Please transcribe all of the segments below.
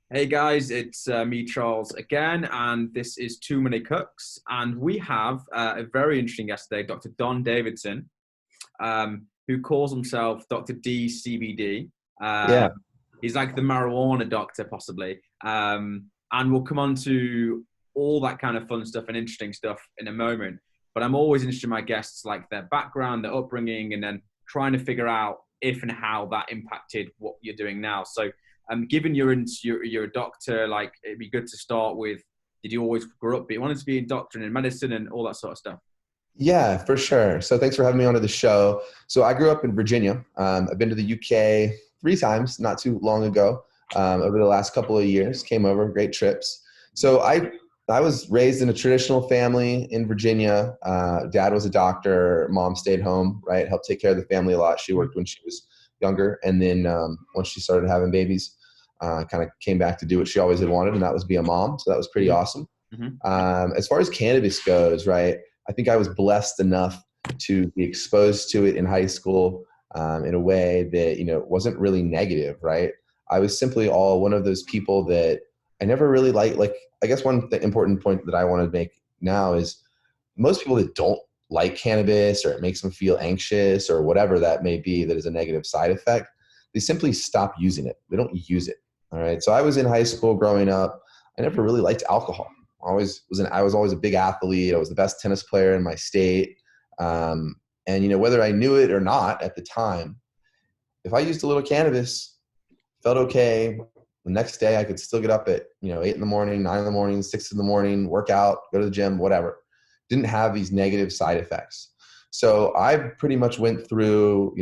Hey guys, it's me, Charles, again, and this is Too Many Cooks. And we have a very interesting guest today, Dr. Don Davidson, who calls himself Dr. D CBD. Uh, Yeah, he's like the marijuana doctor, possibly. And we'll come on to all that kind of fun stuff and interesting stuff in a moment. But I'm always interested in my guests, like their background, their upbringing, and then trying to figure out if and how that impacted what you're doing now. So given you're a doctor, like it'd be good to start with. Did you always grow up? You wanted to be a doctor and in medicine and all that sort of stuff. yeah, for sure. So thanks for having me onto the show. So I grew up in Virginia. I've been to the UK 3 times, not too long ago. Over the last couple of years, came over, great trips. So I was raised in a traditional family in Virginia. Dad was a doctor. Mom stayed home, right? Helped take care of the family a lot. She worked when she was younger, and then once she started having babies, kind of came back to do what she always had wanted, and that was be a mom. So that was pretty awesome. Mm-hmm. As far as cannabis goes, right, I think I was blessed enough to be exposed to it in high school in a way that, wasn't really negative, right? I was simply all one of those people that I never really like, I guess one important point that I want to make now is most people that don't like cannabis or it makes them feel anxious or whatever that may be that is a negative side effect, they simply stop using it. They don't use it. All right. So I was in high school growing up. I never really liked alcohol. I was always a big athlete. I was the best tennis player in my state. And whether I knew it or not at the time, if I used a little cannabis, felt okay. The next day I could still get up at, 8 in the morning, 9 in the morning, 6 in the morning, work out, go to the gym, whatever. Didn't have these negative side effects. So I pretty much went through,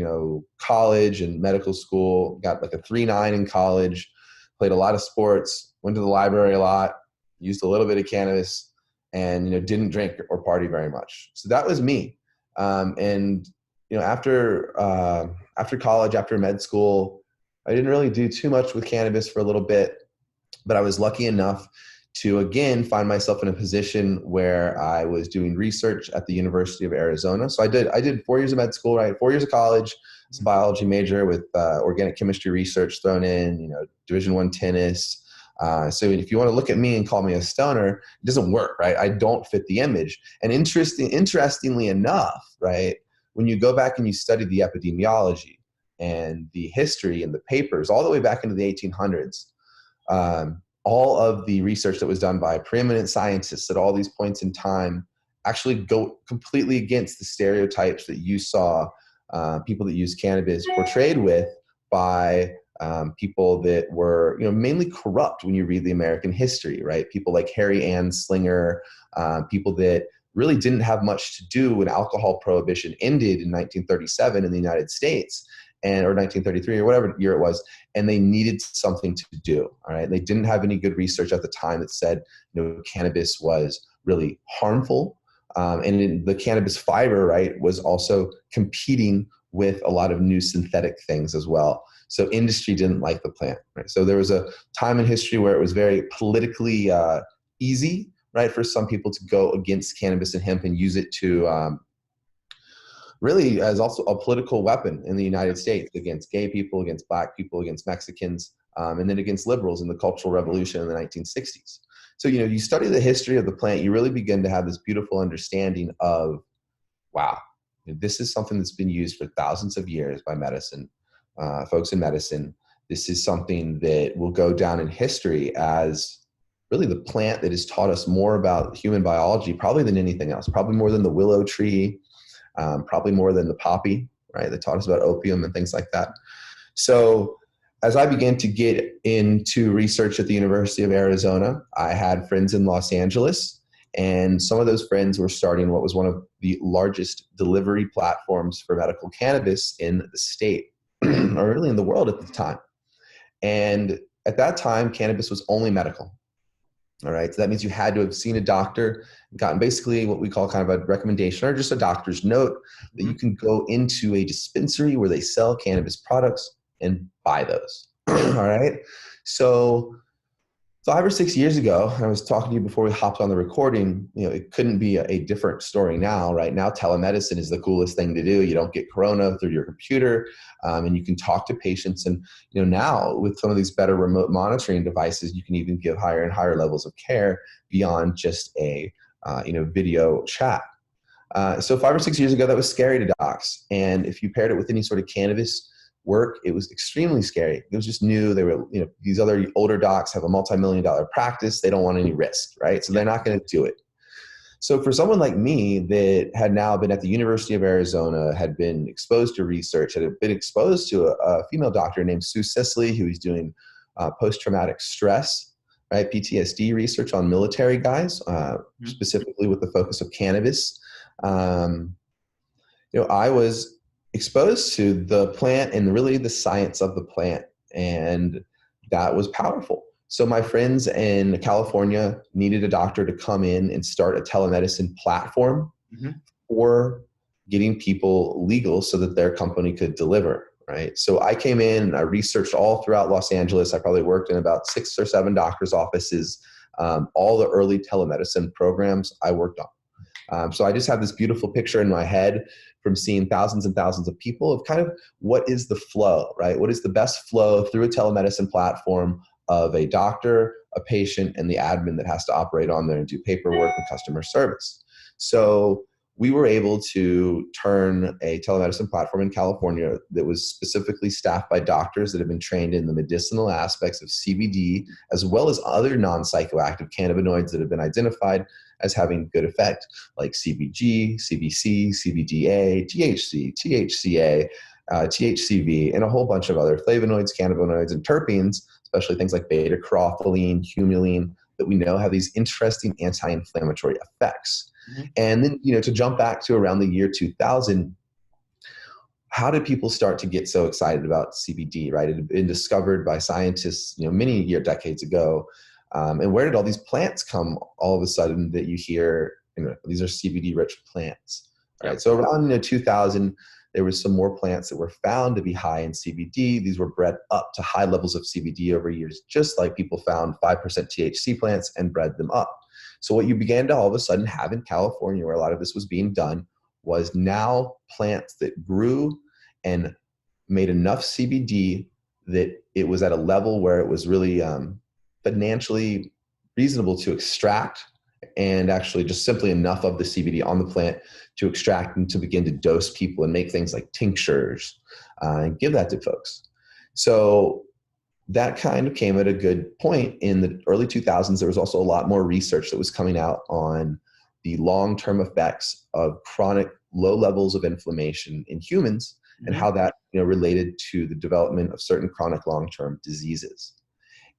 college and medical school, got like a 3.9 in college, played a lot of sports, went to the library a lot, used a little bit of cannabis, and didn't drink or party very much. So that was me. And after college, after med school, I didn't really do too much with cannabis for a little bit, but I was lucky enough to again find myself in a position where I was doing research at the University of Arizona. So I did 4 years of med school, right? 4 years of college. It's a biology major with organic chemistry research thrown in, Division I tennis. So if you want to look at me and call me a stoner, it doesn't work, right? I don't fit the image. And interestingly enough, right, when you go back and you study the epidemiology and the history and the papers all the way back into the 1800s, all of the research that was done by preeminent scientists at all these points in time actually go completely against the stereotypes that you saw people that use cannabis portrayed with by people that were, mainly corrupt when you read the American history, right? People like Harry Anslinger, people that really didn't have much to do when alcohol prohibition ended in 1937 in the United States or 1933 or whatever year it was, and they needed something to do. All right, they didn't have any good research at the time that said cannabis was really harmful, and the cannabis fiber, right, was also competing with a lot of new synthetic things as well. So industry didn't like the plant. Right? So there was a time in history where it was very politically easy, right, for some people to go against cannabis and hemp and use it to really as also a political weapon in the United States against gay people, against black people, against Mexicans, and then against liberals in the Cultural Revolution in the 1960s. So, you study the history of the plant, you really begin to have this beautiful understanding of, wow, this is something that's been used for thousands of years by folks in medicine. This is something that will go down in history as really the plant that has taught us more about human biology, probably than anything else, probably more than the willow tree, probably more than the poppy, right? That taught us about opium and things like that. So as I began to get into research at the University of Arizona, I had friends in Los Angeles, and some of those friends were starting what was one of the largest delivery platforms for medical cannabis in the state, or really in the world at the time. And at that time, cannabis was only medical. All right. So that means you had to have seen a doctor, gotten basically what we call kind of a recommendation or just a doctor's note that you can go into a dispensary where they sell cannabis products and buy those. All right. So 5 or 6 years ago, I was talking to you before we hopped on the recording, it couldn't be a different story now. Right now, telemedicine is the coolest thing to do. You don't get corona through your computer, and you can talk to patients. And now with some of these better remote monitoring devices, you can even give higher and higher levels of care beyond just a video chat. So 5 or 6 years ago, that was scary to docs. And if you paired it with any sort of cannabis work, it was extremely scary. It was just new. They were, these other older docs have a multi-million-dollar practice. They don't want any risk, right? So they're not going to do it. So for someone like me that had now been at the University of Arizona, had been exposed to research, had been exposed to a female doctor named Sue Sisley, who was doing post-traumatic stress, right, PTSD research on military guys, specifically with the focus of cannabis. I was exposed to the plant and really the science of the plant, and that was powerful. So my friends in California needed a doctor to come in and start a telemedicine platform for getting people legal so that their company could deliver, right? So I came in and I researched all throughout Los Angeles. I probably worked in about 6 or 7 doctors' offices. All the early telemedicine programs I worked on. So I just have this beautiful picture in my head from seeing thousands and thousands of people of kind of what is the flow, right? What is the best flow through a telemedicine platform of a doctor, a patient, and the admin that has to operate on there and do paperwork and customer service. So we were able to turn a telemedicine platform in California that was specifically staffed by doctors that have been trained in the medicinal aspects of CBD, as well as other non-psychoactive cannabinoids that have been identified as having good effect, like CBG, CBC, CBDA, THC, THCA, THCV, and a whole bunch of other flavonoids, cannabinoids, and terpenes, especially things like beta-carothylene, humulene, that we know have these interesting anti-inflammatory effects. And then, to jump back to around the year 2000, how did people start to get so excited about CBD, right? It had been discovered by scientists, many decades ago. And where did all these plants come all of a sudden that you hear, these are CBD-rich plants, right? So around 2000, there was some more plants that were found to be high in CBD. These were bred up to high levels of CBD over years, just like people found 5% THC plants and bred them up. So what you began to all of a sudden have in California, where a lot of this was being done, was now plants that grew and made enough CBD that it was at a level where it was really financially reasonable to extract, and actually just simply enough of the CBD on the plant to extract and to begin to dose people and make things like tinctures and give that to folks. So that kind of came at a good point in the early 2000s. There was also a lot more research that was coming out on the long-term effects of chronic low levels of inflammation in humans and how that related to the development of certain chronic long-term diseases.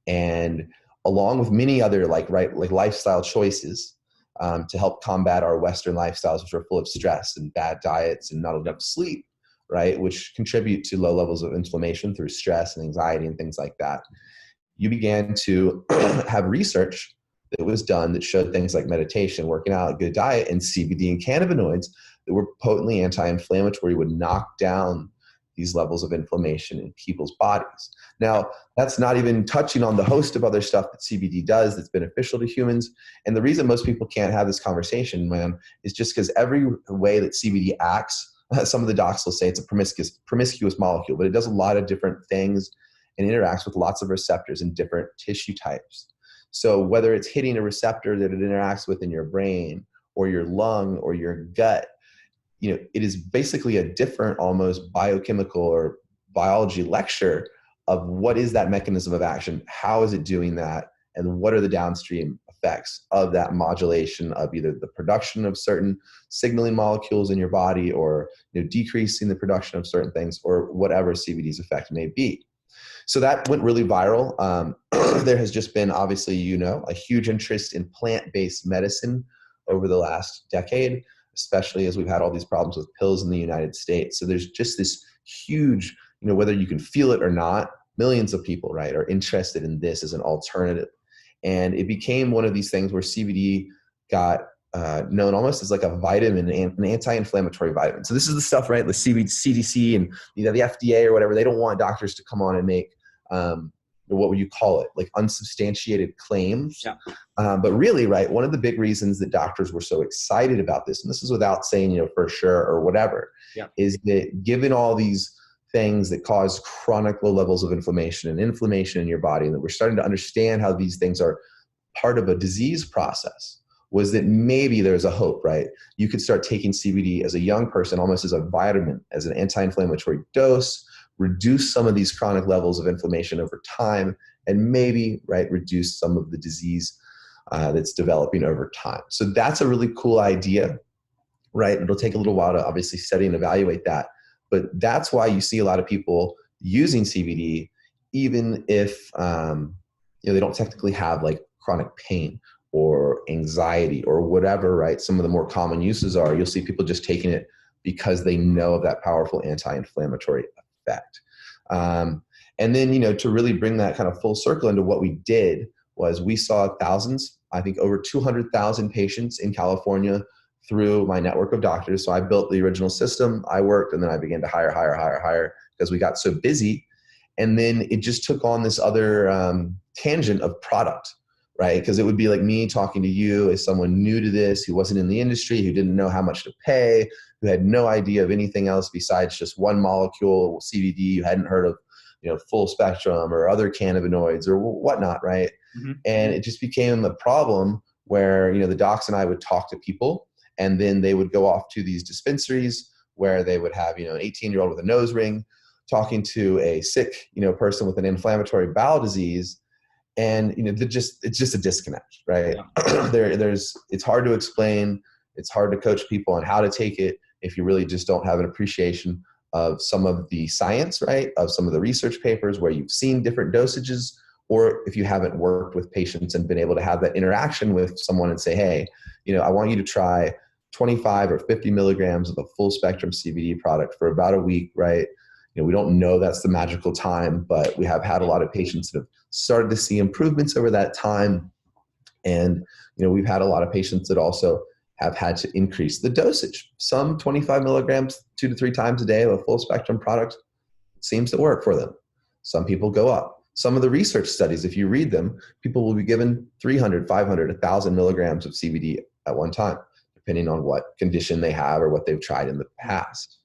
And along with many other like lifestyle choices to help combat our Western lifestyles, which are full of stress and bad diets and not enough sleep, right, which contribute to low levels of inflammation through stress and anxiety and things like that. You began to have research that was done that showed things like meditation, working out, good diet, and CBD and cannabinoids that were potently anti-inflammatory, would knock down these levels of inflammation in people's bodies. Now, that's not even touching on the host of other stuff that CBD does that's beneficial to humans. And the reason most people can't have this conversation, man, is just because every way that CBD acts, some of the docs will say it's a promiscuous molecule, but it does a lot of different things and interacts with lots of receptors in different tissue types. So whether it's hitting a receptor that it interacts with in your brain or your lung or your gut, it is basically a different almost biochemical or biology lecture of what is that mechanism of action, how is it doing that, and what are the downstream effects of that modulation of either the production of certain signaling molecules in your body or decreasing the production of certain things or whatever CBD's effect may be. So that went really viral. There has just been, obviously, a huge interest in plant-based medicine over the last decade, especially as we've had all these problems with pills in the United States. So there's just this huge, whether you can feel it or not, millions of people, right, are interested in this as an alternative. And it became one of these things where CBD got known almost as like a vitamin, an anti-inflammatory vitamin. So this is the stuff, right, the CDC and the FDA or whatever, they don't want doctors to come on and make what would you call it? Like unsubstantiated claims. Yeah. But really, right, one of the big reasons that doctors were so excited about this, and this is without saying, for sure or whatever, is that given all these things that cause chronic low levels of inflammation and inflammation in your body, and that we're starting to understand how these things are part of a disease process, was that maybe there's a hope, right? You could start taking CBD as a young person, almost as a vitamin, as an anti-inflammatory dose, reduce some of these chronic levels of inflammation over time, and maybe, right, reduce some of the disease that's developing over time. So that's a really cool idea, right? It'll take a little while to obviously study and evaluate that. But that's why you see a lot of people using CBD, even if they don't technically have like chronic pain or anxiety or whatever, right? Some of the more common uses are, you'll see people just taking it because they know of that powerful anti-inflammatory effect. And then, to really bring that kind of full circle into what we did was we saw thousands, I think over 200,000 patients in California through my network of doctors. So I built the original system, I worked, and then I began to hire because we got so busy. And then it just took on this other tangent of product, right? Because it would be like me talking to you as someone new to this, who wasn't in the industry, who didn't know how much to pay, who had no idea of anything else besides just one molecule, CBD, you hadn't heard of, full spectrum or other cannabinoids or whatnot, right? Mm-hmm. And it just became a problem where, the docs and I would talk to people, and then they would go off to these dispensaries where they would have, an 18-year-old with a nose ring talking to a sick, person with an inflammatory bowel disease. And, it's just a disconnect, right? Yeah. It's hard to explain. It's hard to coach people on how to take it if you really just don't have an appreciation of some of the science, right? Of some of the research papers where you've seen different dosages, or if you haven't worked with patients and been able to have that interaction with someone and say, hey, I want you to try 25 or 50 milligrams of a full spectrum CBD product for about a week, right? We don't know that's the magical time, but we have had a lot of patients that have started to see improvements over that time. And, we've had a lot of patients that also have had to increase the dosage. Some 25 milligrams 2 to 3 times a day of a full spectrum product seems to work for them. Some people go up. Some of the research studies, if you read them, people will be given 300, 500, 1,000 milligrams of CBD at one time, depending on what condition they have or what they've tried in the past.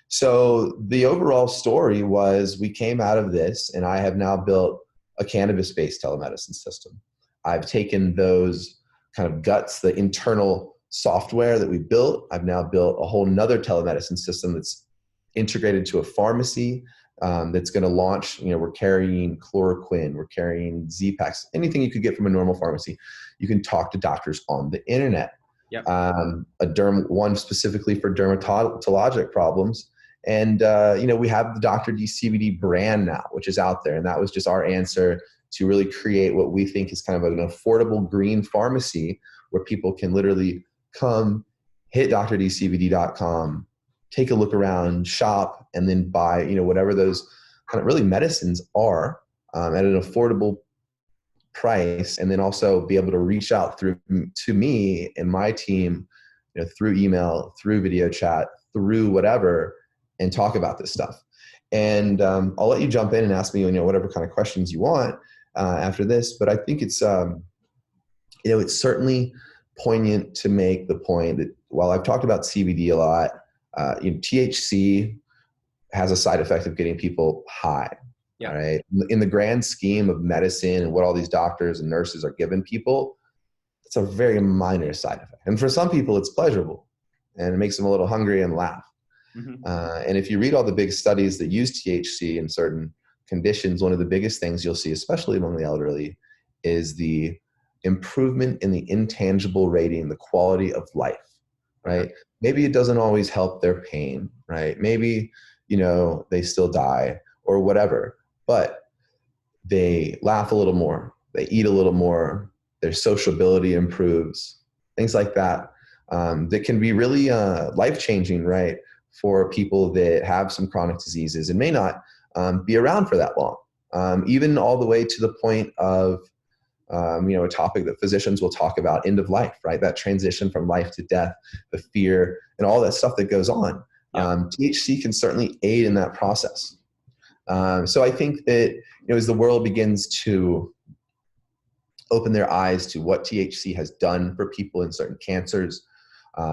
So the overall story was we came out of this, and I have now built a cannabis-based telemedicine system. I've taken those kind of guts, the internal software that we built. I've now built a whole nother telemedicine system that's integrated to a pharmacy that's going to launch. We're carrying chloroquine, we're carrying Z-Paks, anything you could get from a normal pharmacy. You can talk to doctors on the internet. Yep. One specifically for dermatologic problems. And, we have the Dr. D CBD brand now, which is out there. And that was just our answer to really create what we think is kind of an affordable green pharmacy where people can literally come, hit drdcbd.com, take a look around, shop, and then buy, whatever those kind of really medicines are at an affordable price. And then also be able to reach out to me and my team, through email, through video chat, through whatever, and talk about this stuff. And I'll let you jump in and ask me, whatever kind of questions you want after this. But I think it's, it's certainly poignant to make the point that while I've talked about CBD a lot, THC has a side effect of getting people high. Yeah. Right. In the grand scheme of medicine and what all these doctors and nurses are giving people, it's a very minor side effect. And for some people, it's pleasurable and it makes them a little hungry and laugh. Mm-hmm. And if you read all the big studies that use THC in certain conditions, one of the biggest things you'll see, especially among the elderly, is the improvement in the intangible rating, the quality of life, right? Maybe it doesn't always help their pain, right? Maybe, they still die or whatever, but they laugh a little more, they eat a little more, their sociability improves, things like that, that can be really life-changing, right? For people that have some chronic diseases and may not be around for that long, even all the way to the point of, a topic that physicians will talk about, end of life, right? That transition from life to death, the fear, and all that stuff that goes on. Yeah. THC can certainly aid in that process. So I think that, as the world begins to open their eyes to what THC has done for people in certain cancers,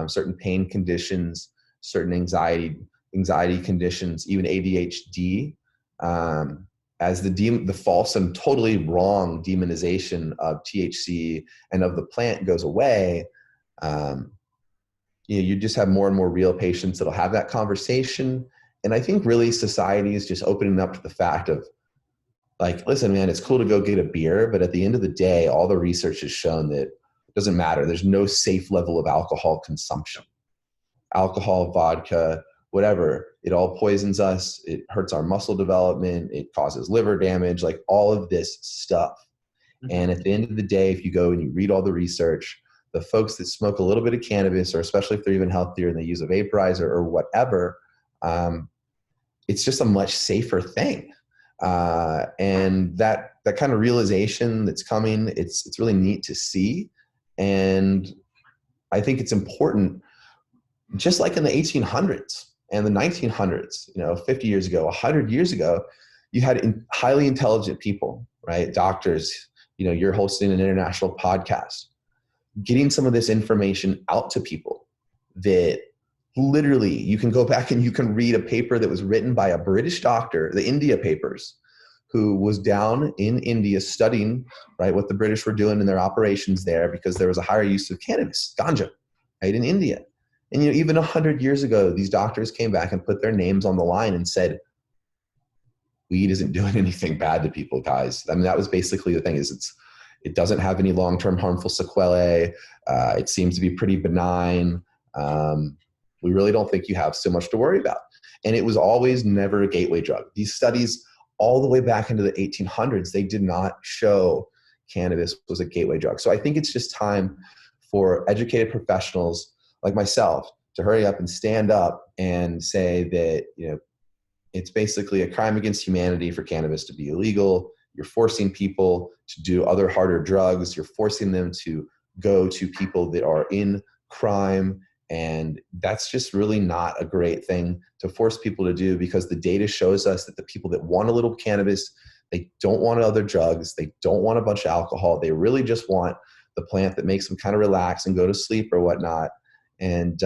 certain pain conditions, certain anxiety conditions, even ADHD, as the false and totally wrong demonization of THC and of the plant goes away, you just have more and more real patients that'll have that conversation. And I think really society is just opening up to the fact of, like, listen, man, it's cool to go get a beer, but at the end of the day, all the research has shown that it doesn't matter. There's no safe level of alcohol consumption. Alcohol, vodka, whatever, it all poisons us. It hurts our muscle development. It causes liver damage, like all of this stuff. And at the end of the day, if you go and you read all the research, the folks that smoke a little bit of cannabis, or especially if they're even healthier and they use a vaporizer or whatever, it's just a much safer thing. And that kind of realization that's coming, it's really neat to see. And I think it's important, just like in the 1800s and the 1900s, 50 years ago, 100 years ago, you had highly intelligent people, right? Doctors, you're hosting an international podcast, getting some of this information out to people that literally you can go back and you can read a paper that was written by a British doctor, the India papers, who was down in India studying, right, what the British were doing in their operations there, because there was a higher use of cannabis, ganja, right, in India. And, even 100 years ago, these doctors came back and put their names on the line and said, weed isn't doing anything bad to people, guys. I mean, that was basically the thing, is it doesn't have any long-term harmful sequelae. It seems to be pretty benign. We really don't think you have so much to worry about. And it was always never a gateway drug. These studies all the way back into the 1800s, they did not show cannabis was a gateway drug. So I think it's just time for educated professionals like myself to hurry up and stand up and say that, it's basically a crime against humanity for cannabis to be illegal. You're forcing people to do other harder drugs. You're forcing them to go to people that are in crime. And that's just really not a great thing to force people to do, because the data shows us that the people that want a little cannabis, they don't want other drugs. They don't want a bunch of alcohol. They really just want the plant that makes them kind of relax and go to sleep or whatnot. And,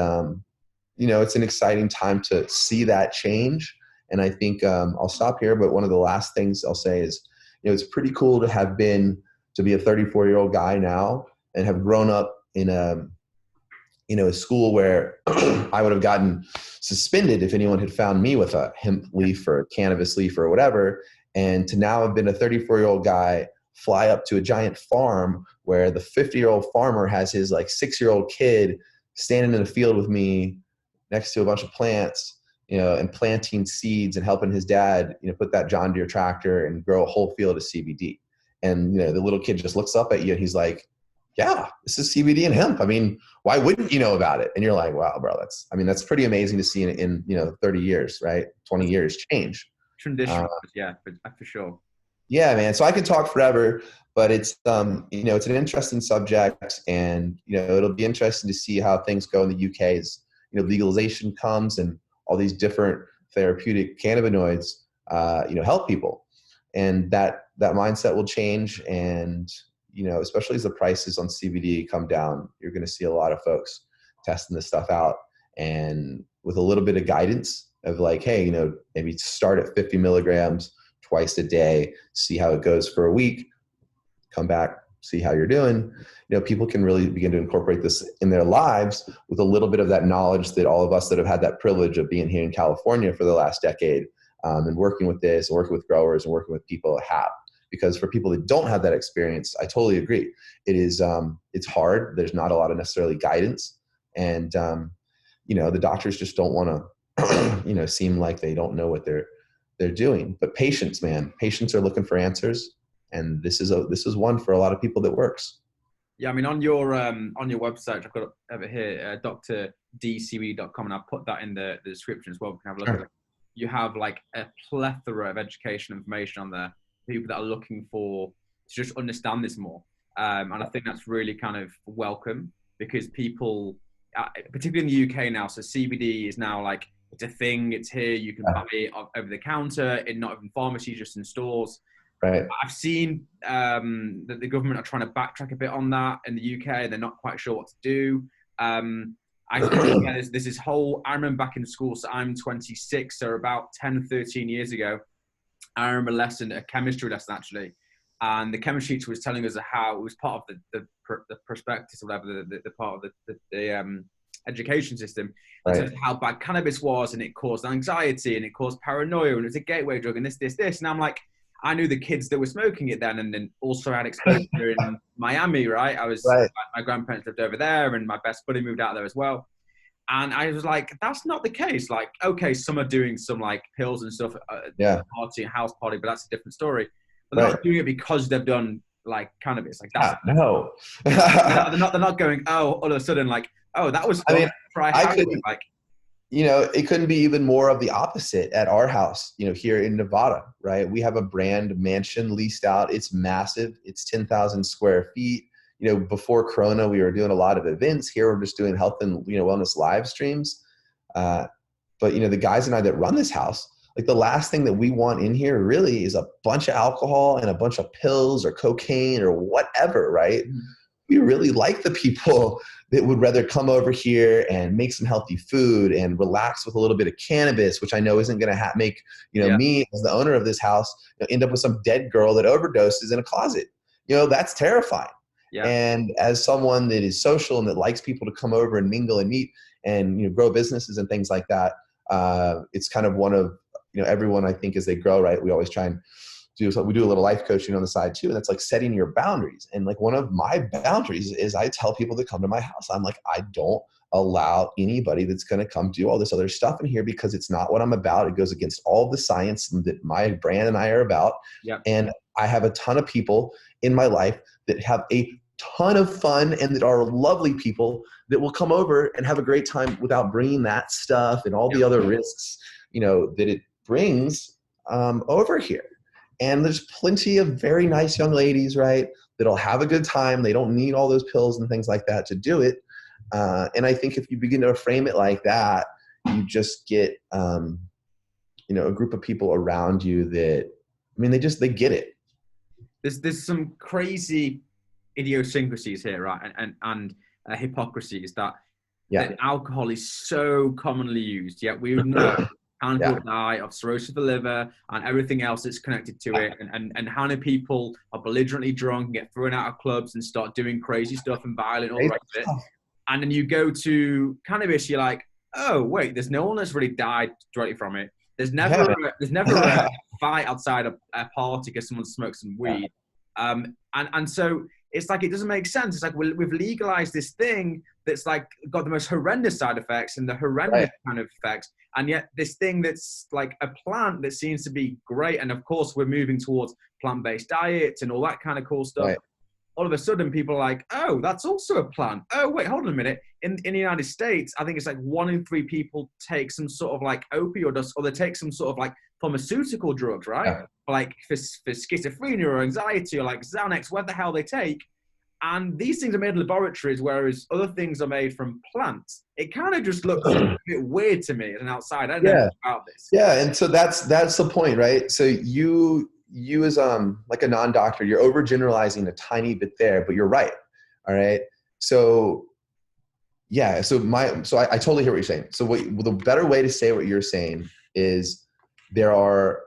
it's an exciting time to see that change. And I think I'll stop here, but one of the last things I'll say is, it's pretty cool to be a 34-year-old guy now and have grown up in a school where I would have gotten suspended if anyone had found me with a hemp leaf or a cannabis leaf or whatever. And to now have been a 34-year-old guy, fly up to a giant farm where the 50-year-old farmer has his 6-year-old kid standing in a field with me next to a bunch of plants, and planting seeds and helping his dad, put that John Deere tractor and grow a whole field of CBD. And, the little kid just looks up at you and he's like, yeah, this is CBD and hemp. I mean, why wouldn't you know about it? And you're like, wow, bro, that's pretty amazing to see in 30 years, right? 20 years change. Traditional, yeah, for sure. Yeah, man. So I could talk forever, but it's, it's an interesting subject, and, it'll be interesting to see how things go in the UK as, legalization comes and all these different therapeutic cannabinoids, help people. And that mindset will change. And, especially as the prices on CBD come down, you're going to see a lot of folks testing this stuff out, and with a little bit of guidance of hey, maybe start at 50 milligrams twice a day, see how it goes for a week, come back, see how you're doing. People can really begin to incorporate this in their lives with a little bit of that knowledge that all of us that have had that privilege of being here in California for the last decade, and working with this, working with growers and working with people have. Because for people that don't have that experience, I totally agree. It is, it's hard. There's not a lot of necessarily guidance. And, the doctors just don't want to, seem like they don't know what they're doing. But patients, man, patients are looking for answers. And this is one for a lot of people that works. Yeah, I mean, on your website, I've got it over here, drdcbd.com, and I'll put that in the description as well. We can have a look at it. You have a plethora of education information on there, people that are looking to just understand this more. And I think that's really kind of welcome, because people, particularly in the UK now, so CBD is now It's a thing. It's here. You can buy it over the counter, in not even pharmacies, just in stores. Right. I've seen that the government are trying to backtrack a bit on that in the UK. They're not quite sure what to do. I think there's this whole, I remember back in school, so I'm 26, so about 10, 13 years ago, I remember a chemistry lesson actually, and the chemistry teacher was telling us how it was part of the prospectus or whatever, the part of the education system, in terms of how bad cannabis was, and it caused anxiety and it caused paranoia, and it was a gateway drug, and this. And I'm like, I knew the kids that were smoking it then, and then also had exposure in Miami, right? My grandparents lived over there, and my best buddy moved out there as well. And I was like, that's not the case. Like, okay, some are doing some like pills and stuff, house party, but that's a different story. But they're not doing it because they've done like cannabis. Like that's no. they're not going, oh, all of a sudden like, oh, that was fun. I mean, I couldn't like. It couldn't be even more of the opposite at our house, here in Nevada, right? We have a brand mansion leased out. It's massive. It's 10,000 square feet. Before Corona, we were doing a lot of events. Here, we're just doing health and, wellness live streams. But, the guys and I that run this house, like the last thing that we want in here really is a bunch of alcohol and a bunch of pills or cocaine or whatever, right? Mm-hmm. We really like the people that would rather come over here and make some healthy food and relax with a little bit of cannabis, which I know isn't going to make, me as the owner of this house, end up with some dead girl that overdoses in a closet. That's terrifying. Yeah. And as someone that is social and that likes people to come over and mingle and meet and, grow businesses and things like that, it's kind of one of, everyone, I think, as they grow, right, we always try and we do a little life coaching on the side too. And that's like setting your boundaries. And like one of my boundaries is I tell people that come to my house, I'm like, I don't allow anybody that's going to come do all this other stuff in here because it's not what I'm about. It goes against all the science that my brand and I are about. Yep. And I have a ton of people in my life that have a ton of fun and that are lovely people that will come over and have a great time without bringing that stuff and all the other risks, that it brings over here. And there's plenty of very nice young ladies, right, that'll have a good time. They don't need all those pills and things like that to do it. And I think if you begin to frame it like that, you just get, a group of people around you that, they get it. There's some crazy idiosyncrasies here, right, and hypocrisies that alcohol is so commonly used. Yet we know people die of cirrhosis of the liver and everything else that's connected to it, and how many people are belligerently drunk and get thrown out of clubs and start doing crazy stuff and violent, all the rest of it. And then you go to cannabis, you're like, oh wait, there's no one that's really died directly from it. There's never a fight outside a party because someone smokes some weed. And so it's like, it doesn't make sense. It's like we've legalized this thing that's like got the most horrendous side effects and the horrendous kind of effects. And yet this thing that's like a plant that seems to be great. And of course we're moving towards plant-based diets and all that kind of cool stuff. Right. All of a sudden people are like, oh, that's also a plant. Oh, wait, hold on a minute. In the United States, I think it's like 1 in 3 people take some sort of like opioid or they take some sort of like pharmaceutical drugs, right? Yeah. Like for schizophrenia or anxiety or like Xanax, what the hell they take. And these things are made in laboratories, whereas other things are made from plants. It kind of just looks a bit weird to me as an outsider. I don't know about this. Yeah, and so that's the point, right? So you as like a non-doctor, you're overgeneralizing a tiny bit there, but you're right. All right. So yeah, so I totally hear what you're saying. So the better way to say what you're saying is there are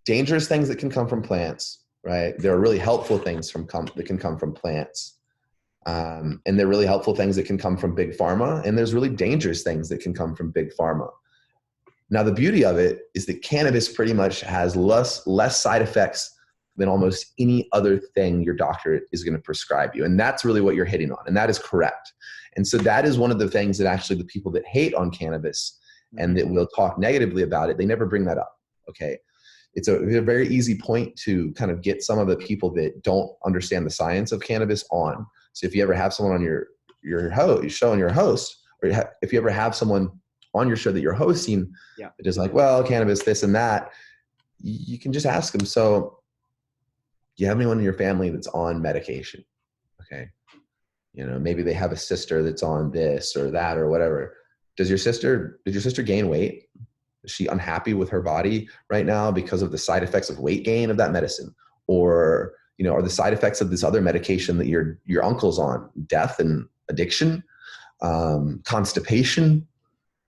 dangerous things that can come from plants, right? There are really helpful things that can come from plants. And there are really helpful things that can come from big pharma. And there's really dangerous things that can come from big pharma. Now, the beauty of it is that cannabis pretty much has less side effects than almost any other thing your doctor is going to prescribe you. And that's really what you're hitting on. And that is correct. And so that is one of the things that actually the people that hate on cannabis and that will talk negatively about it, they never bring that up. Okay. It's a very easy point to kind of get some of the people that don't understand the science of cannabis on. So if you ever have someone on your show and your host, or if you ever have someone on your show that you're hosting, it is like, well, cannabis, this and that, you can just ask them. So do you have anyone in your family that's on medication? Okay. Maybe they have a sister that's on this or that or whatever. did your sister gain weight? Is she unhappy with her body right now because of the side effects of weight gain of that medicine? Or, are the side effects of this other medication that your uncle's on, death and addiction, constipation,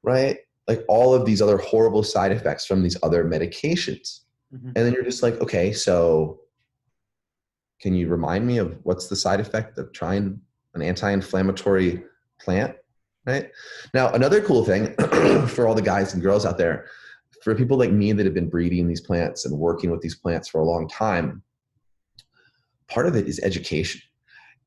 right? Like all of these other horrible side effects from these other medications. And then you're just like, okay, so can you remind me of what's the side effect of trying an anti-inflammatory plant, right? Now, another cool thing for all the guys and girls out there, for people like me that have been breeding these plants and working with these plants for a long time, part of it is education.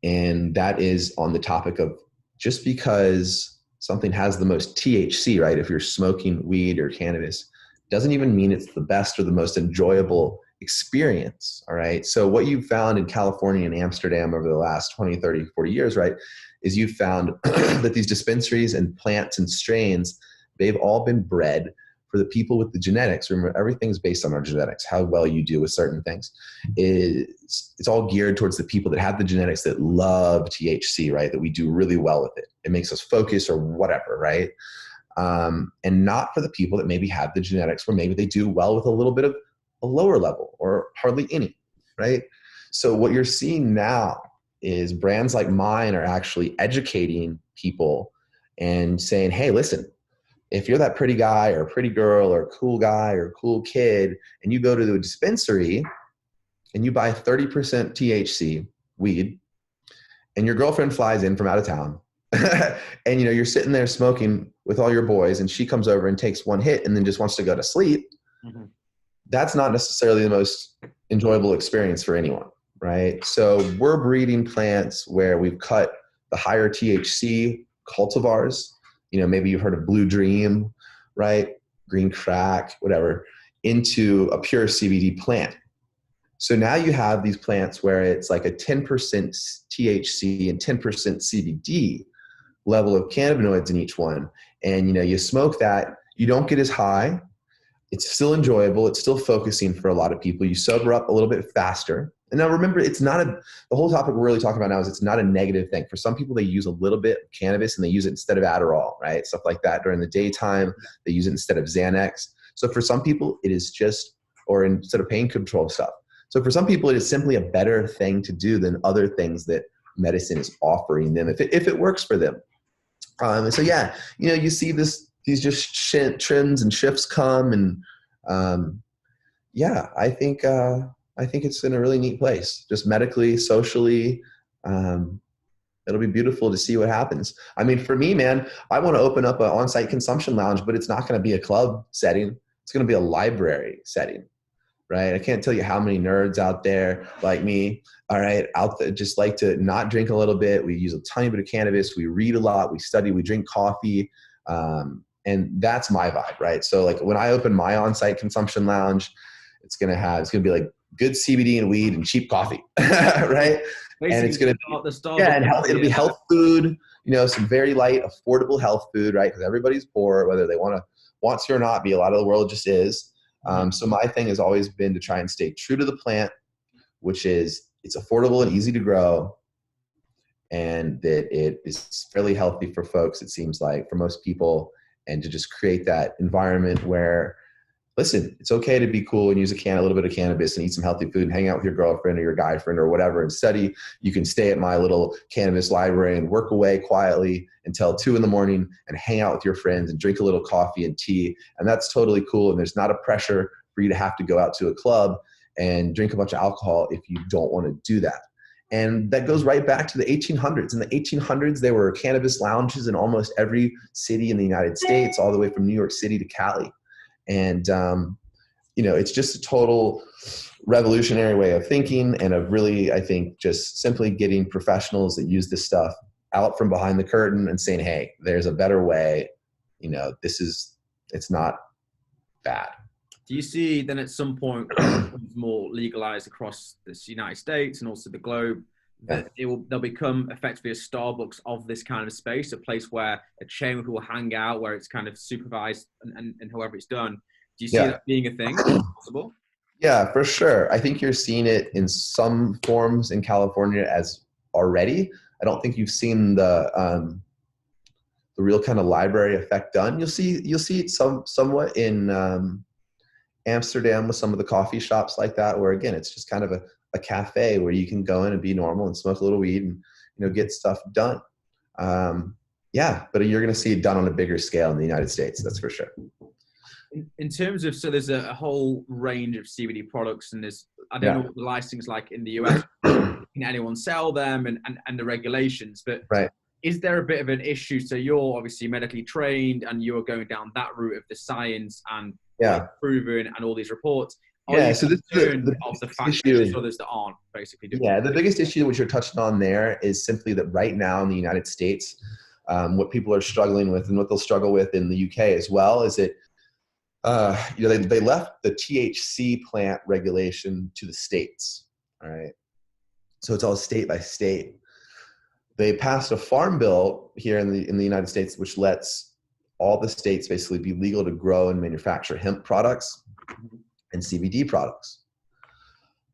And that is on the topic of just because something has the most THC, right? If you're smoking weed or cannabis, doesn't even mean it's the best or the most enjoyable experience, all right? So what you've found in California and Amsterdam over the last 20, 30, 40 years, right, is you've found that these dispensaries and plants and strains, they've all been bred for the people with the genetics. Remember, everything's based on our genetics, how well you do with certain things. It's all geared towards the people that have the genetics that love THC, right? That we do really well with it. It makes us focus or whatever, right? And not for the people that maybe have the genetics where maybe they do well with a little bit of a lower level or hardly any, right? So what you're seeing now is brands like mine are actually educating people and saying, hey, listen, if you're that pretty guy or pretty girl or cool guy or cool kid and you go to the dispensary and you buy 30% THC weed and your girlfriend flies in from out of town and you're sitting there smoking with all your boys and she comes over and takes one hit and then just wants to go to sleep, that's not necessarily the most enjoyable experience for anyone, right? So we're breeding plants where we've cut the higher THC cultivars. Maybe you've heard of Blue Dream, right? Green Crack, whatever, into a pure CBD plant. So now you have these plants where it's like a 10% THC and 10% CBD level of cannabinoids in each one. And, you smoke that, you don't get as high. It's still enjoyable. It's still focusing for a lot of people. You sober up a little bit faster. And now remember, the whole topic we're really talking about now is it's not a negative thing. For some people, they use a little bit of cannabis and they use it instead of Adderall, right? Stuff like that during the daytime. They use it instead of Xanax. So for some people, it is just, or instead of pain control stuff. So for some people, it is simply a better thing to do than other things that medicine is offering them if it works for them. So yeah, you see these just trends and shifts come, and yeah, I think it's in a really neat place, just medically, socially. It'll be beautiful to see what happens. I mean, for me, man, I want to open up an on-site consumption lounge, but it's not going to be a club setting. It's going to be a library setting, right? I can't tell you how many nerds out there like me, all right, out there just like to not drink a little bit. We use a tiny bit of cannabis. We read a lot. We study. We drink coffee. And that's my vibe, right? So like when I open my on-site consumption lounge, it's going to be like good CBD and weed and cheap coffee, right? Basically, and it's going to be, and it'll be health food, some very light, affordable health food, right? Because everybody's poor, whether they want to or not be. A lot of the world just is. So my thing has always been to try and stay true to the plant, which is it's affordable and easy to grow, and that it is fairly healthy for folks, it seems like, for most people, and to just create that environment where, listen, it's okay to be cool and use a little bit of cannabis and eat some healthy food and hang out with your girlfriend or your guy friend or whatever and study. You can stay at my little cannabis library and work away quietly until 2 a.m. and hang out with your friends and drink a little coffee and tea. And that's totally cool. And there's not a pressure for you to have to go out to a club and drink a bunch of alcohol if you don't want to do that. And that goes right back to the 1800s. In the 1800s, there were cannabis lounges in almost every city in the United States, all the way from New York City to Cali. And, it's just a total revolutionary way of thinking and of really, I think, just simply getting professionals that use this stuff out from behind the curtain and saying, hey, there's a better way. It's not bad. Do you see then at some point it's more legalized across the United States and also the globe, that they'll become effectively a Starbucks of this kind of space, a place where a chain of people hang out, where it's kind of supervised and however it's done? Do you see that being a thing possible? Yeah, for sure. I think you're seeing it in some forms in California as already. I don't think you've seen the the real kind of library effect done. You'll see it somewhat in Amsterdam with some of the coffee shops like that, where again, it's just kind of a cafe where you can go in and be normal and smoke a little weed and, get stuff done. Yeah, but you're going to see it done on a bigger scale in the United States. That's for sure. In terms of, so there's a whole range of CBD products, and I don't know what the licensing's like in the US. Can anyone sell them and the regulations, but right. Is there a bit of an issue? So you're obviously medically trained and you're going down that route of the science and proven and all these reports. So this of the fact that there's others that aren't basically doing the biggest issue which you're touching on there is simply that right now in the United States, what people are struggling with and what they'll struggle with in the UK as well is that they left the THC plant regulation to the states. All right. So it's all state by state. They passed a farm bill here in the United States, which lets all the states basically be legal to grow and manufacture hemp products and CBD products.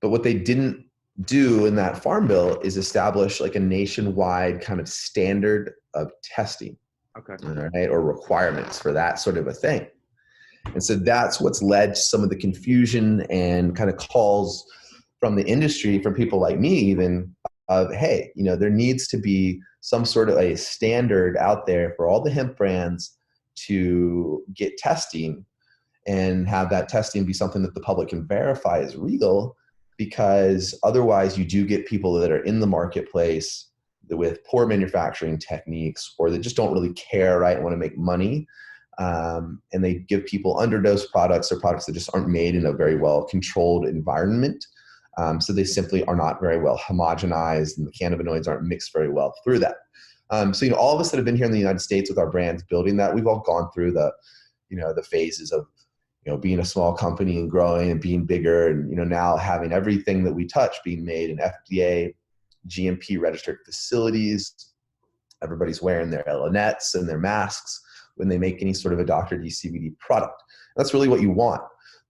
But what they didn't do in that farm bill is establish like a nationwide kind of standard of testing, right, or requirements for that sort of a thing. And so that's what's led to some of the confusion and kind of calls from the industry, from people like me even, of, hey, there needs to be some sort of a standard out there for all the hemp brands to get testing and have that testing be something that the public can verify as legal, because otherwise you do get people that are in the marketplace with poor manufacturing techniques or that just don't really care, right, and want to make money. And they give people underdose products or products that just aren't made in a very well controlled environment. So they simply are not very well homogenized, and the cannabinoids aren't mixed very well through that. So, all of us that have been here in the United States with our brands building that, we've all gone through the phases of, being a small company and growing and being bigger, and, now having everything that we touch being made in FDA, GMP registered facilities. Everybody's wearing their lunettes and their masks when they make any sort of a Dr. D CBD product. That's really what you want.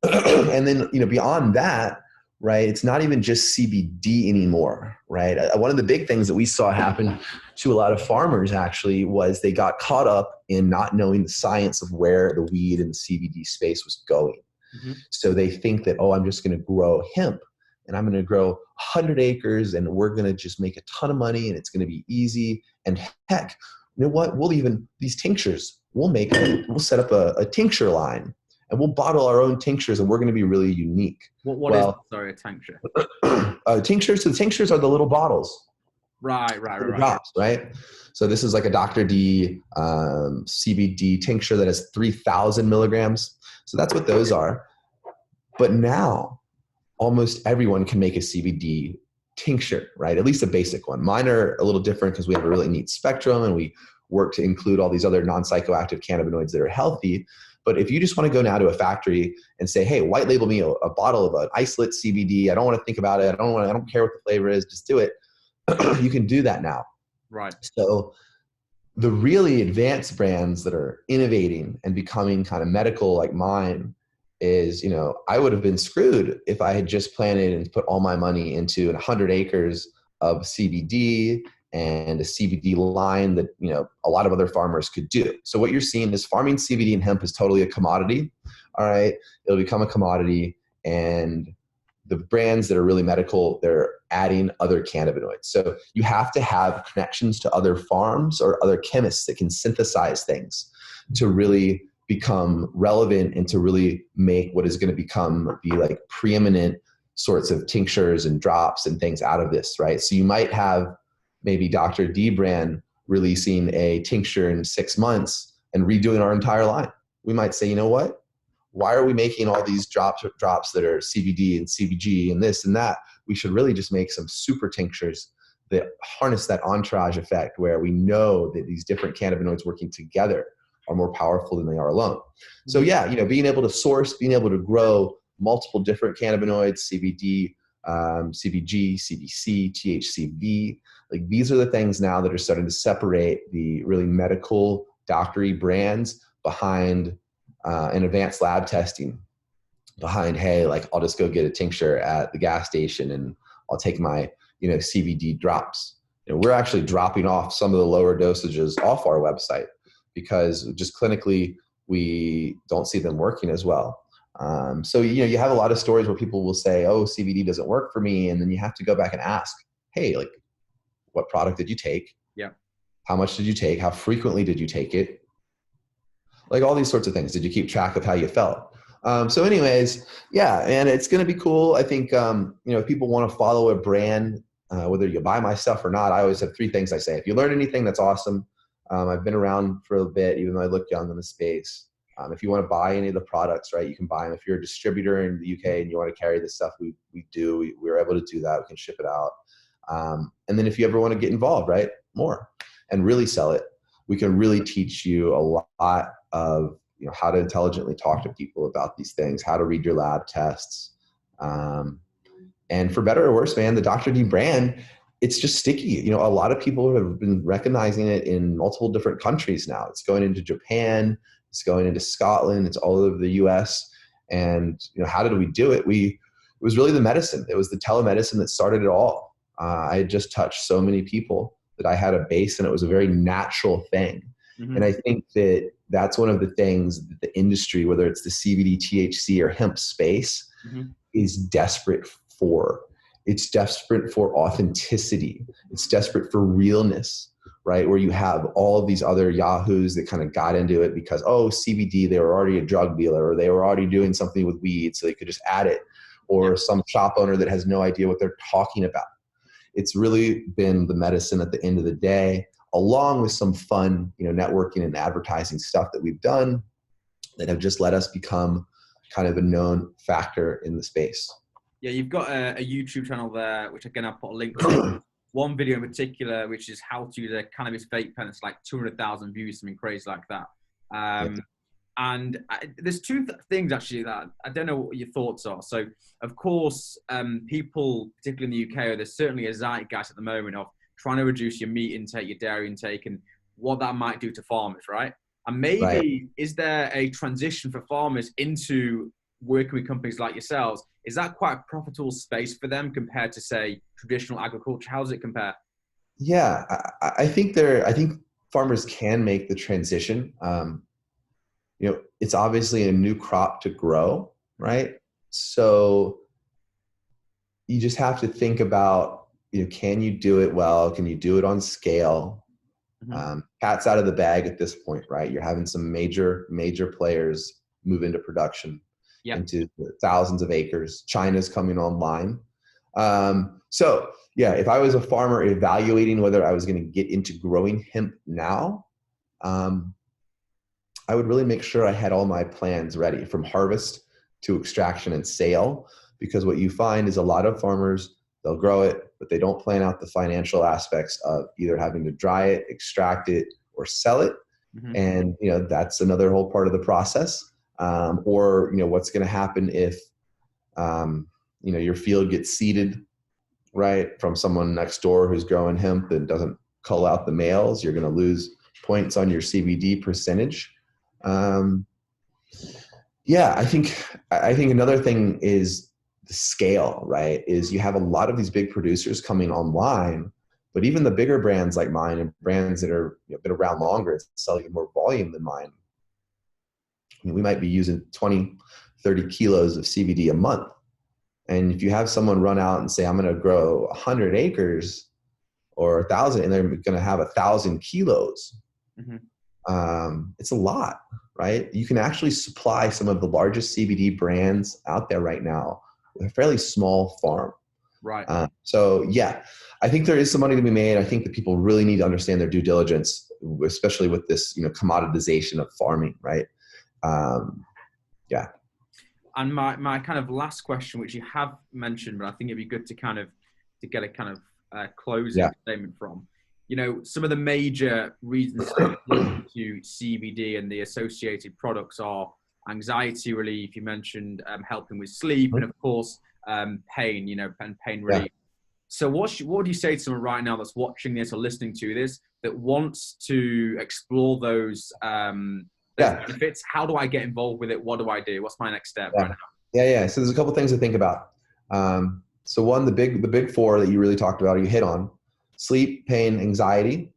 And then, beyond that, right, it's not even just CBD anymore, right? One of the big things that we saw happen to a lot of farmers actually was they got caught up in not knowing the science of where the weed and the CBD space was going. Mm-hmm. So they think that, I'm just going to grow hemp and I'm going to grow 100 acres and we're going to just make a ton of money and it's going to be easy. And heck, you know what? These tinctures, we'll set up a tincture line. And we'll bottle our own tinctures, and we're going to be really unique. What is a tincture? Tinctures. So the tinctures are the little bottles. Right. Drops, right? So this is like a Dr. D CBD tincture that has 3,000 milligrams. So that's what those are. But now, almost everyone can make a CBD tincture, right? At least a basic one. Mine are a little different because we have a really neat spectrum, and we work to include all these other non-psychoactive cannabinoids that are healthy. But if you just want to go now to a factory and say, hey, white label me a bottle of an isolate CBD, I don't want to think about it. I don't care what the flavor is, just do it. You can do that now. Right. So the really advanced brands that are innovating and becoming kind of medical like mine is, I would have been screwed if I had just planted and put all my money into 100 acres of CBD and a CBD line that, a lot of other farmers could do. So what you're seeing is farming CBD and hemp is totally a commodity. All right. It'll become a commodity, and the brands that are really medical, they're adding other cannabinoids. So you have to have connections to other farms or other chemists that can synthesize things to really become relevant and to really make what is going to become the like preeminent sorts of tinctures and drops and things out of this, right? So you might have maybe Dr. D brand releasing a tincture in 6 months and redoing our entire line. We might say, you know what? Why are we making all these drops that are CBD and CBG and this and that? We should really just make some super tinctures that harness that entourage effect where we know that these different cannabinoids working together are more powerful than they are alone. So yeah, being able to source, being able to grow multiple different cannabinoids, CBD, CBG, CBC, THCV, like these are the things now that are starting to separate the really medical doctory brands behind an advanced lab testing behind, hey, like I'll just go get a tincture at the gas station and I'll take my, CBD drops. We're actually dropping off some of the lower dosages off our website because just clinically, we don't see them working as well. So, you have a lot of stories where people will say, oh, CBD doesn't work for me. And then you have to go back and ask, hey, like, what product did you take? Yeah. How much did you take? How frequently did you take it? Like all these sorts of things. Did you keep track of how you felt? So anyways, yeah, and it's going to be cool. I think, if people want to follow a brand, whether you buy my stuff or not, I always have three things I say. If you learn anything, that's awesome. I've been around for a bit, even though I look young in the space. If you want to buy any of the products, right, you can buy them. If you're a distributor in the UK and you want to carry this stuff, we do. We're able to do that. We can ship it out. And then if you ever want to get involved, right, more and really sell it, we can really teach you a lot of how to intelligently talk to people about these things, how to read your lab tests. And for better or worse, man, the Dr. D brand, it's just sticky. A lot of people have been recognizing it in multiple different countries now. It's going into Japan, it's going into Scotland, it's all over the US. And how did we do it? It was really the medicine. It was the telemedicine that started it all. I had just touched so many people that I had a base, and it was a very natural thing. Mm-hmm. And I think that's one of the things that the industry, whether it's the CBD, THC, or hemp space, mm-hmm. is desperate for. It's desperate for authenticity. It's desperate for realness, right? Where you have all of these other yahoos that kind of got into it because, CBD, they were already a drug dealer, or they were already doing something with weed, so they could just add it, or some shop owner that has no idea what they're talking about. It's really been the medicine at the end of the day, along with some fun, networking and advertising stuff that we've done that have just let us become kind of a known factor in the space. Yeah, you've got a YouTube channel there, which again, I'll put a link to. One video in particular, which is how to use a cannabis vape pen. It's like 200,000 views, something crazy like that. And there's two things actually that I don't know what your thoughts are. So, of course, people, particularly in the UK, there's certainly a zeitgeist at the moment of trying to reduce your meat intake, your dairy intake, and what that might do to farmers, right? And maybe is there a transition for farmers into working with companies like yourselves? Is that quite a profitable space for them compared to, say, traditional agriculture? How does it compare? Yeah, I think farmers can make the transition. It's obviously a new crop to grow, right? So you just have to think about, can you do it well? Can you do it on scale? Mm-hmm. Cat's out of the bag at this point, right? You're having some major players move into production, into thousands of acres. China's coming online. So yeah, if I was a farmer evaluating whether I was going to get into growing hemp now, I would really make sure I had all my plans ready from harvest to extraction and sale, because what you find is a lot of farmers, they'll grow it, but they don't plan out the financial aspects of either having to dry it, extract it, or sell it. Mm-hmm. And, that's another whole part of the process. Or what's going to happen if, your field gets seeded, right, from someone next door who's growing hemp and doesn't cull out the males. You're going to lose points on your CBD percentage. I think another thing is the scale, right? Is you have a lot of these big producers coming online, but even the bigger brands like mine and brands that are been around longer, it's selling more volume than mine. We might be using 20, 30 kilos of CBD a month. And if you have someone run out and say, I'm going to grow 100 acres or 1,000, and they're going to have 1,000 kilos, mm-hmm. It's a lot, right? You can actually supply some of the largest CBD brands out there right now with a fairly small farm. Right. So yeah, I think there is some money to be made. I think that people really need to understand their due diligence, especially with this, commoditization of farming, right? Yeah. And my kind of last question, which you have mentioned, but I think it'd be good to get a kind of closing statement from. Some of the major reasons to CBD and the associated products are anxiety relief. You mentioned helping with sleep, and of course pain. And pain relief. Yeah. So what do you say to someone right now that's watching this or listening to this that wants to explore those benefits? How do I get involved with it? What do I do? What's my next step right now? Yeah. So there's a couple things to think about. So one, the big four that you really talked about, or you hit on: sleep, pain, anxiety,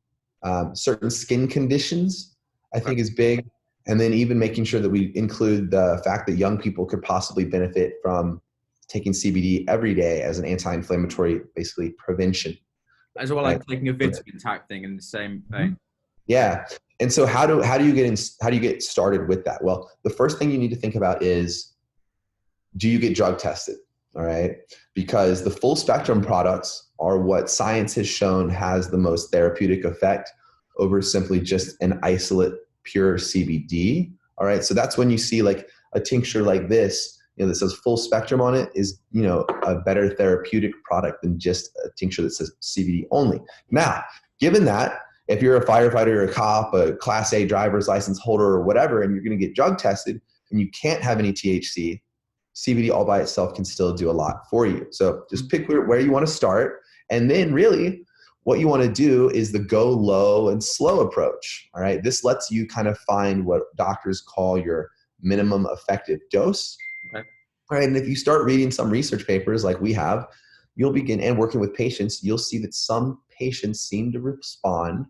certain skin conditions, I think is big. And then even making sure that we include the fact that young people could possibly benefit from taking CBD every day as an anti-inflammatory, basically prevention. As well, Right? like taking a vitamin type thing in the same vein. Yeah. And so how do you get started with that? Well, the first thing you need to think about is, do you get drug tested? All right. Because the full spectrum products are what science has shown has the most therapeutic effect over simply just an isolate pure CBD. All right. So that's when you see like a tincture like this, that says full spectrum on it is, a better therapeutic product than just a tincture that says CBD only. Now, given that, if you're a firefighter or a cop, a Class A driver's license holder or whatever, and you're going to get drug tested and you can't have any THC, CBD all by itself can still do a lot for you. So just pick where you want to start. And then really what you want to do is the go low and slow approach. All right. This lets you kind of find what doctors call your minimum effective dose. Okay. All right. And if you start reading some research papers like we have, you'll begin, and working with patients, you'll see that some patients seem to respond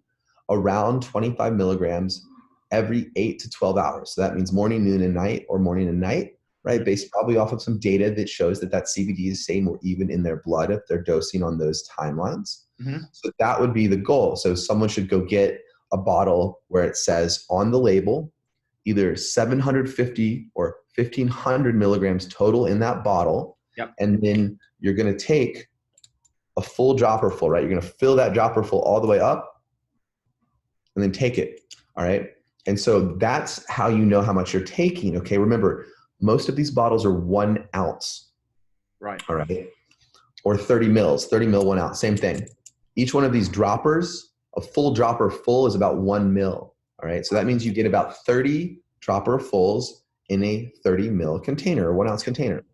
around 25 milligrams every 8 to 12 hours. So that means morning, noon, and night, or morning and night, right? Based probably off of some data that shows that CBD is staying more even in their blood if they're dosing on those timelines. Mm-hmm. So that would be the goal. So someone should go get a bottle where it says on the label, either 750 or 1,500 milligrams total in that bottle. Yep. And then you're going to take a full dropper full, right? You're going to fill that dropper full all the way up and then take it. All right. And so that's how you know how much you're taking. Okay. Remember, most of these bottles are 1 ounce. Right. All right. Or 30 mil, 1 ounce, same thing. Each one of these droppers, a full dropper full is about 1 mil. All right. So that means you get about 30 dropper fulls in a 30 mil container or 1 ounce container.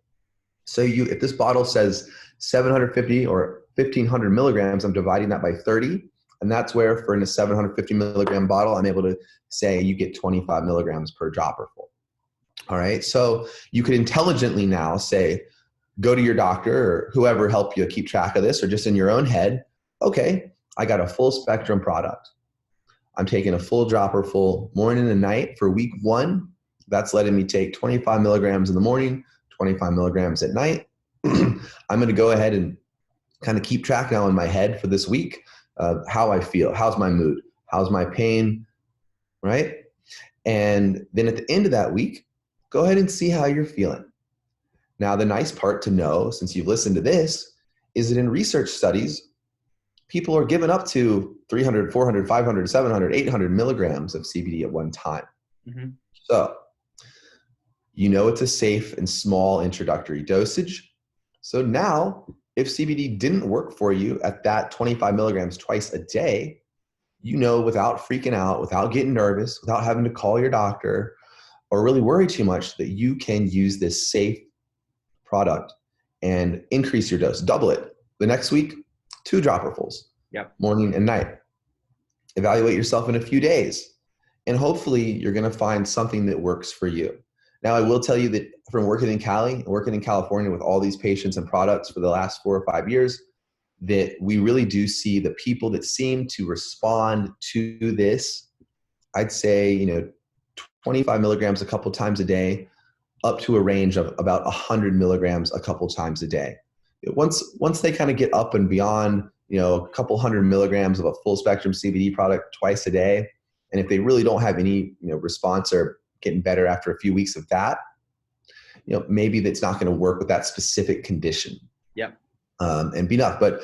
So if this bottle says 750 or 1,500 milligrams, I'm dividing that by 30. And that's where for in a 750 milligram bottle, I'm able to say you get 25 milligrams per dropper full. All right. So you could intelligently now say, go to your doctor or whoever helped you keep track of this, or just in your own head. Okay, I got a full spectrum product. I'm taking a full dropper full morning and night for week 1. That's letting me take 25 milligrams in the morning, 25 milligrams at night. I'm going to go ahead and kind of keep track now in my head for this week of how I feel. How's my mood? How's my pain? Right? And then at the end of that week, go ahead and see how you're feeling. Now, the nice part to know, since you've listened to this, is that in research studies, people are given up to 300, 400, 500, 700, 800 milligrams of CBD at one time. Mm-hmm. So, it's a safe and small introductory dosage. So now, if CBD didn't work for you at that 25 milligrams twice a day, without freaking out, without getting nervous, without having to call your doctor or really worry too much, that you can use this safe product and increase your dose, double it. The next week, 2 dropperfuls, morning and night. Evaluate yourself in a few days, and hopefully you're going to find something that works for you. Now, I will tell you that from working in California with all these patients and products for the last 4 or 5 years, that we really do see the people that seem to respond to this, I'd say, 25 milligrams a couple times a day, up to a range of about 100 milligrams a couple times a day. Once they kind of get up and beyond, a couple 100 milligrams of a full spectrum CBD product twice a day, and if they really don't have any, response or getting better after a few weeks of that, maybe that's not going to work with that specific condition. Yep. And be enough. But,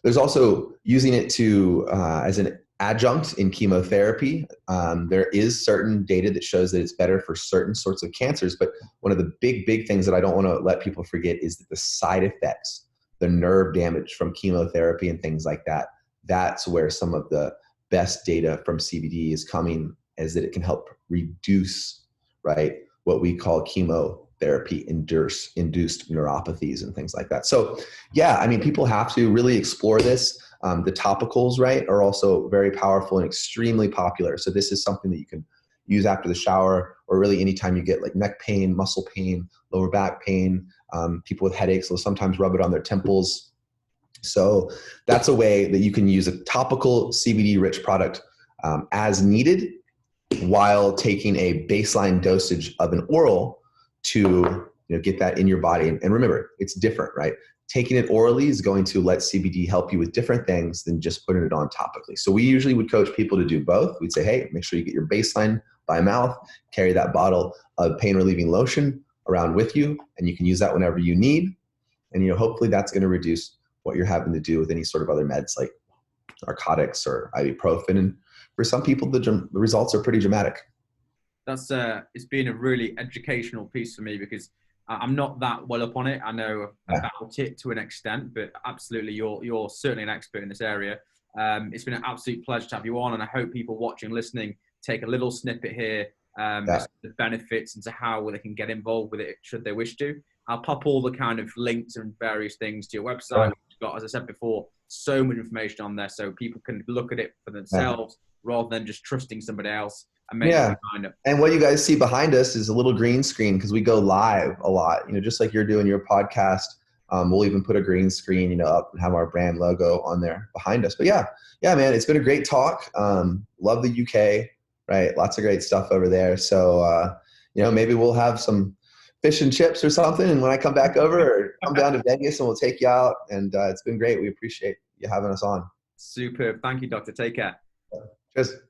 there's also using it to as an adjunct in chemotherapy. There is certain data that shows that it's better for certain sorts of cancers. But one of the big things that I don't want to let people forget is that the side effects, the nerve damage from chemotherapy and things like that, that's where some of the best data from CBD is coming, is that it can help reduce, right, what we call chemotherapy-induced neuropathies and things like that. So, people have to really explore this. The topicals, right, are also very powerful and extremely popular. So this is something that you can use after the shower, or really anytime you get like neck pain, muscle pain, lower back pain. People with headaches will sometimes rub it on their temples. So that's a way that you can use a topical CBD-rich product as needed, while taking a baseline dosage of an oral to get that in your body. And remember, it's different, right? Taking it orally is going to let CBD help you with different things than just putting it on topically. So we usually would coach people to do both. We'd say, hey, make sure you get your baseline by mouth, carry that bottle of pain relieving lotion around with you, and you can use that whenever you need. And hopefully that's going to reduce what you're having to do with any sort of other meds like narcotics or ibuprofen. And for some people, the results are pretty dramatic. That's it's been a really educational piece for me, because I'm not that well up on it. I know about it to an extent, but absolutely, you're certainly an expert in this area. It's been an absolute pleasure to have you on, and I hope people watching, listening, take a little snippet here, as the benefits and to how they can get involved with it should they wish to. I'll pop all the kind of links and various things to your website. You've got, as I said before, so much information on there, so people can look at it for themselves rather than just trusting somebody else. And what you guys see behind us is a little green screen, because we go live a lot, just like you're doing your podcast. We'll even put a green screen, up and have our brand logo on there behind us. But yeah, man, it's been a great talk. Love the UK, right? Lots of great stuff over there. So, maybe we'll have some fish and chips or something. And when I come back over, or come down to Vegas, and we'll take you out. And it's been great. We appreciate you having us on. Superb. Thank you, Doctor. Take care. Cheers.